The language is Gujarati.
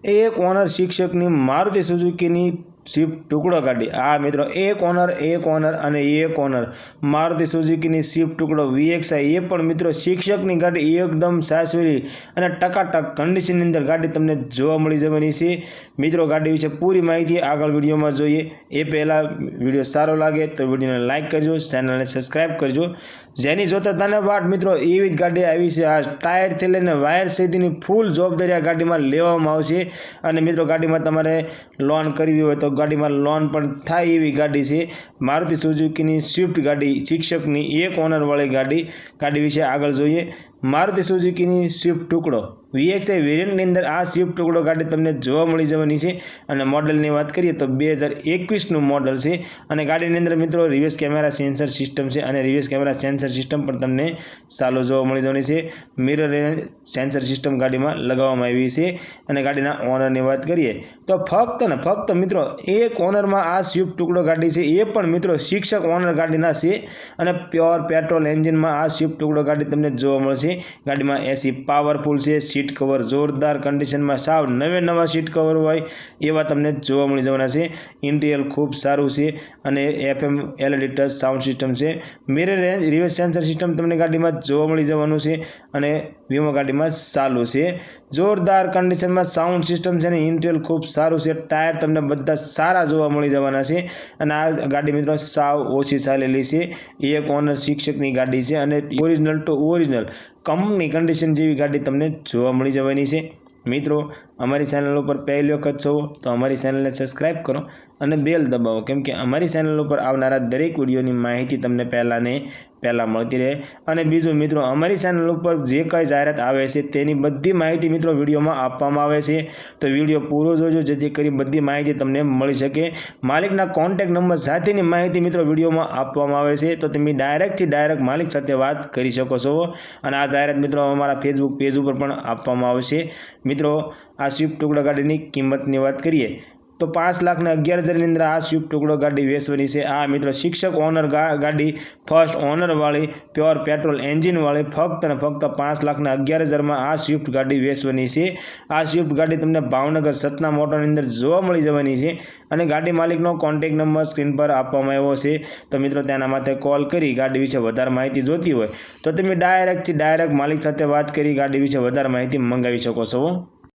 એક ઓનર શિક્ષકની મારુતિ સુઝુકીની સ્વિફ્ટ ટુકડો ગાડી। આ મિત્રો એક ઓનર અને એક ઓનર મારુતિ સુઝુકીની સ્વિફ્ટ ટુકડો VXI એ પણ મિત્રો શિક્ષકની ગાડી એકદમ સાસવેલી અને ટકાટક કન્ડિશનની અંદર ગાડી તમને જોવા મળી જવાની છે। મિત્રો ગાડી વિશે પૂરી માહિતી આગળ વિડીયોમાં જોઈએ। એ પહેલાં વિડીયો સારો લાગે તો વિડીયોને લાઇક કરજો, ચેનલને સબસ્ક્રાઈબ કરજો। જેની જોતા ધન્યવાદ મિત્રો। એવી જ ગાડી આવી છે। આ ટાયરથી લઈને વાયર સુધીની ફૂલ જવાબદારી આ ગાડીમાં લેવામાં આવશે। અને મિત્રો ગાડીમાં તમારે લોન કરવી હોય તો ગાડીમાં લોન પણ થાય એવી ગાડી છે। મારુતિ સુઝુકીની સ્વિફ્ટ ગાડી શિક્ષકની એક ઓનરવાળી ગાડી વિશે આગળ જોઈએ। મારુતિ સુઝુકીની સ્વિફ્ટ ટુકડો VXI વેરિયન્ટની અંદર આ સ્વિફ્ટ ટુકડો ગાડી તમને જોવા મળી જવાની છે। અને મોડલની વાત કરીએ તો 2021નું મોડલ છે। અને ગાડીની અંદર મિત્રો રિવર્સ કેમેરા સેન્સર સિસ્ટમ છે અને રિવર્સ કેમેરા સેન્સર સિસ્ટમ પણ તમને ચાલુ જોવા મળી જવાની છે। મિરર સેન્સર સિસ્ટમ ગાડીમાં લગાવવામાં આવી છે। અને ગાડીના ઓનરની વાત કરીએ તો ફક્ત મિત્રો એક ઓનરમાં આ સ્વિફ્ટ ટુકડો ગાડી છે, એ પણ મિત્રો શિક્ષક ઓનર ગાડીના છે। અને પ્યોર પેટ્રોલ એન્જિનમાં આ સ્વિફ્ટ ટુકડો ગાડી તમને જોવા મળશે। ગાડીમાં AC પાવરફુલ છે। સીટ કવર જોરદાર કન્ડિશનમાં સાવ નવા સીટ કવર હોય એવા તમને જોવા મળી જવાના છે। ઇન્ટિરિયર ખૂબ સારું છે અને FM LED touch sound system છે। મિરર રિવર્સ સેન્સર સિસ્ટમ તમને ગાડીમાં જોવા મળી જવાનું છે અને વીમો ગાડીમાં ચાલુ છે। જોરદાર કન્ડિશનમાં સાઉન્ડ સિસ્ટમ છે અને ઇન્ટિરિયર ખૂબ સારું છે। ટાયર તમને બધા સારા જોવા મળી જવાના છે। અને આ ગાડી મિત્રો સાવ ઓછી ચાલેલી છે। એક ઓનર શિક્ષકની ગાડી છે અને original two original company condition જેવી ગાડી તમને જોવા મળી જવાની છે। મિત્રો અમારી ચેનલ ઉપર પહેલી વખત છો તો અમારી ચેનલને સબસ્ક્રાઈબ કરો અને બેલ દબાવો, કેમ કે અમારી ચેનલ ઉપર આવનારા દરેક વિડીયોની માહિતી તમને પહેલાં મળતી રહે। અને બીજું મિત્રો અમારી ચેનલ ઉપર જે કંઈ જાહેરાત આવે છે તેની બધી માહિતી મિત્રો વિડીયોમાં આપવામાં આવે છે, તો વિડીયો પૂરો જોજો જેથી કરી બધી માહિતી તમને મળી શકે। માલિકના કોન્ટેક્ટ નંબર સાથેની માહિતી મિત્રો વિડીયોમાં આપવામાં આવે છે, તો તમે ડાયરેક્ટ માલિક સાથે વાત કરી શકો છો। અને આ જાહેરાત મિત્રો અમારા ફેસબુક પેજ ઉપર પણ આપવામાં આવશે। મિત્રો આ સ્વિફ્ટ ટુકડો ગાડીની કિંમતની વાત કરીએ તો 5,11,000ની અંદર આ સ્વિફ્ટ ટુકડો ગાડી વેચવાની છે। આ મિત્રો શિક્ષક ઓનર ગાડી ફર્સ્ટ ઓનરવાળી પ્યોર પેટ્રોલ એન્જિનવાળી ફક્ત 5,11,000માં આ સ્વિફ્ટ ગાડી વેચવાની છે। આ સ્વિફ્ટ ગાડી તમને ભાવનગર સતના મોટરની અંદર જોવા મળી જવાની છે। અને ગાડી માલિકનો કોન્ટેક્ટ નંબર સ્ક્રીન પર આપવામાં આવ્યો છે, તો મિત્રો તેના માટે કોલ કરી ગાડી વિશે વધારે માહિતી જોતી હોય તો તમે ડાયરેક્ટ માલિક સાથે વાત કરી ગાડી વિશે વધારે માહિતી મંગાવી શકો છો।